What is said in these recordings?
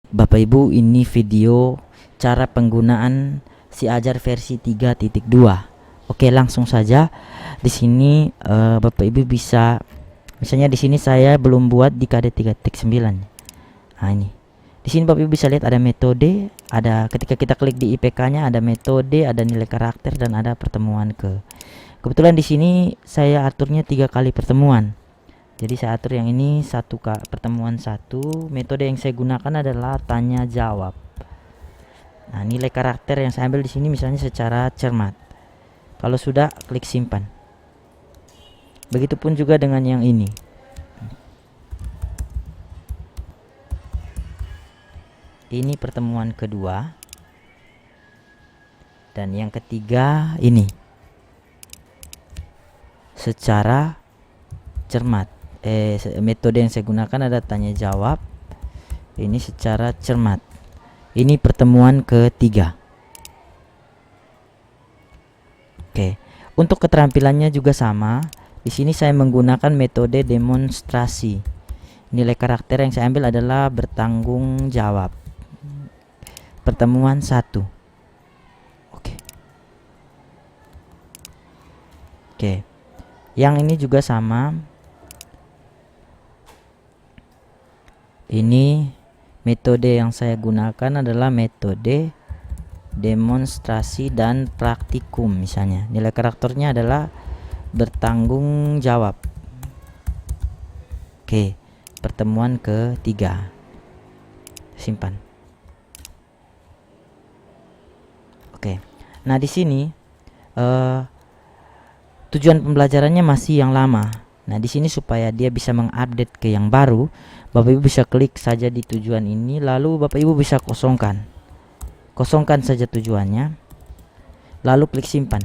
Bapak Ibu, ini video cara penggunaan Si Ajar versi 3.2. Oke, langsung saja. Di sini Bapak Ibu bisa, misalnya di sini saya belum buat di KD 3.9. Nah, ini. Di sini Bapak Ibu bisa lihat ada metode, ada ketika kita klik di IPK-nya ada metode, ada nilai karakter dan ada pertemuan ke. Kebetulan di sini saya aturnya 3 kali pertemuan. Jadi saya atur yang ini pertemuan 1. Metode yang saya gunakan adalah tanya jawab. Nah, nilai karakter yang saya ambil di sini misalnya secara cermat. Kalau sudah, klik simpan. Begitupun juga dengan yang ini. Ini pertemuan kedua. Dan yang ketiga ini. Secara cermat. Metode yang saya gunakan ada tanya jawab. Ini secara cermat. Ini pertemuan ketiga. Oke, untuk keterampilannya juga sama. Di sini saya menggunakan metode demonstrasi. Nilai karakter yang saya ambil adalah bertanggung jawab. Pertemuan 1. Oke. Yang ini juga sama. Ini metode yang saya gunakan adalah metode demonstrasi dan praktikum. Misalnya nilai karakternya adalah bertanggung jawab. Oke, pertemuan ketiga. Simpan. Oke. Nah, di sini tujuan pembelajarannya masih yang lama. Nah, di sini supaya dia bisa mengupdate ke yang baru, Bapak Ibu bisa klik saja di tujuan ini, lalu Bapak Ibu bisa kosongkan. Kosongkan saja tujuannya, lalu klik simpan.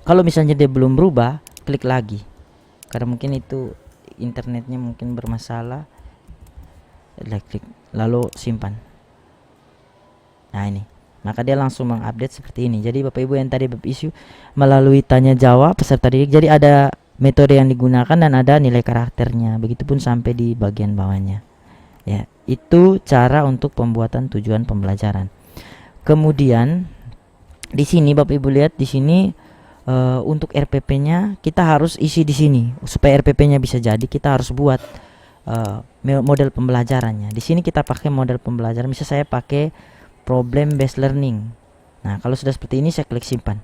Kalau misalnya dia belum berubah, klik lagi. Karena mungkin itu internetnya mungkin bermasalah. Klik, lalu simpan. Nah, ini. Maka dia langsung mengupdate seperti ini. Jadi Bapak Ibu yang tadi isu melalui tanya jawab peserta didik, jadi ada metode yang digunakan dan ada nilai karakternya. Begitupun sampai di bagian bawahnya. Ya, itu cara untuk pembuatan tujuan pembelajaran. Kemudian di sini Bapak Ibu lihat di sini untuk RPP-nya kita harus isi di sini. Supaya RPP-nya bisa jadi kita harus buat model pembelajarannya. Di sini kita pakai model pembelajaran. Misal saya pakai problem based learning. Nah, kalau sudah seperti ini saya klik simpan.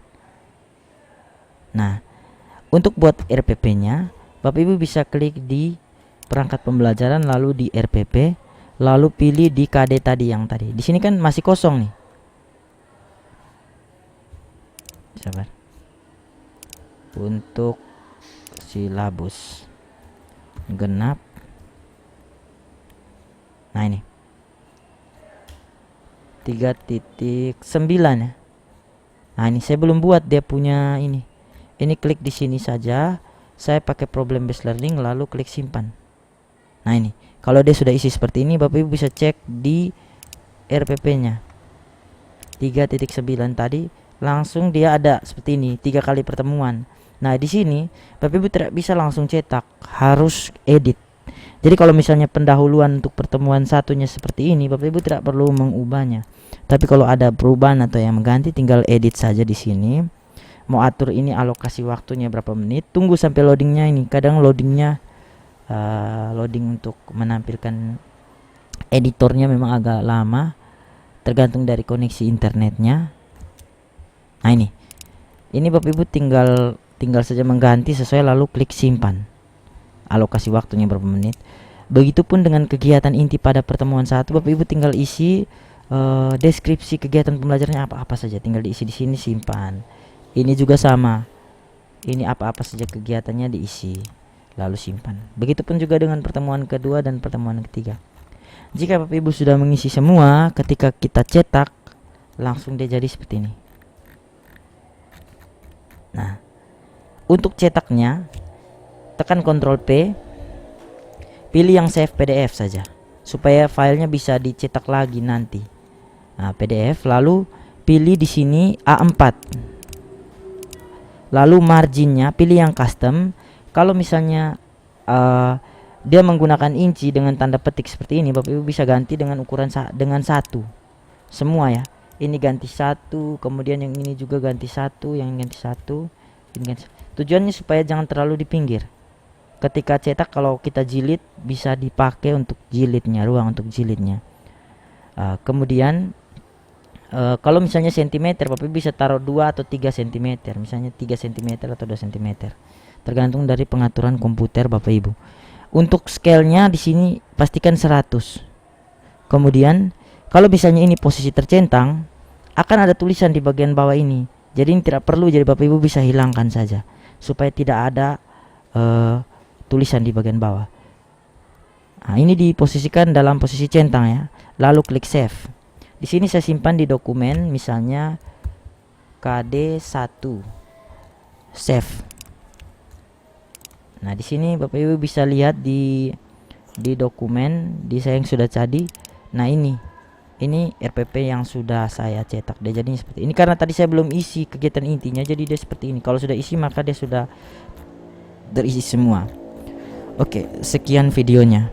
Nah, untuk buat RPP-nya, Bapak Ibu bisa klik di perangkat pembelajaran lalu di RPP, lalu pilih di KD tadi yang tadi. Di sini kan masih kosong nih. Sabar. Untuk silabus genap. Nah, ini 3.9 ya. Nah, ini saya belum buat dia punya ini. Ini klik di sini saja. Saya pakai problem based learning lalu klik simpan. Nah, ini. Kalau dia sudah isi seperti ini, Bapak Ibu bisa cek di RPP-nya. 3.9 tadi langsung dia ada seperti ini, 3 kali pertemuan. Nah, di sini Bapak Ibu tidak bisa langsung cetak, harus edit. Jadi kalau misalnya pendahuluan untuk pertemuan satunya seperti ini, Bapak Ibu tidak perlu mengubahnya. Tapi kalau ada perubahan atau yang mengganti, tinggal edit saja di sini. Mau atur ini alokasi waktunya berapa menit, tunggu sampai loadingnya ini. Kadang loadingnya loading untuk menampilkan editornya memang agak lama, tergantung dari koneksi internetnya. Nah, ini Bapak Ibu tinggal saja mengganti sesuai lalu klik simpan. Alokasi waktunya berapa menit. Begitupun dengan kegiatan inti pada pertemuan 1, Bapak Ibu tinggal isi deskripsi kegiatan pembelajarannya apa-apa saja, tinggal diisi di sini, simpan. Ini juga sama. Ini apa-apa saja kegiatannya diisi, lalu simpan. Begitupun juga dengan pertemuan kedua dan pertemuan ketiga. Jika Bapak Ibu sudah mengisi semua, ketika kita cetak langsung dia jadi seperti ini. Nah, untuk cetaknya tekan Ctrl P, pilih yang save PDF saja supaya filenya bisa dicetak lagi nanti. Nah, PDF, lalu pilih di sini A4. Lalu marginnya pilih yang custom. Kalau misalnya dia menggunakan inci dengan tanda petik seperti ini, Bapak Ibu bisa ganti dengan ukuran dengan 1 semua ya. Ini ganti 1, kemudian yang ini juga ganti 1, yang ganti 1, ini ganti. Tujuannya supaya jangan terlalu di pinggir. Ketika cetak kalau kita jilid bisa dipakai untuk jilidnya, ruang untuk jilidnya. Kemudian kalau misalnya sentimeter, Bapak Ibu bisa taruh 2 atau 3 cm, misalnya 3 cm atau 2 cm, tergantung dari pengaturan komputer Bapak Ibu. Untuk scale-nya di sini pastikan 100. Kemudian kalau misalnya ini posisi tercentang, akan ada tulisan di bagian bawah ini. Jadi ini tidak perlu, jadi Bapak Ibu bisa hilangkan saja supaya tidak ada tulisan di bagian bawah. Nah, ini diposisikan dalam posisi centang ya. Lalu klik save. Di sini saya simpan di dokumen, misalnya KD1. Save. Nah, di sini Bapak Ibu bisa lihat di dokumen di saya yang sudah tadi. Nah, ini RPP yang sudah saya cetak. Dia jadinya seperti ini karena tadi saya belum isi kegiatan intinya, jadi dia seperti ini. Kalau sudah isi maka dia sudah terisi semua. Oke, sekian videonya.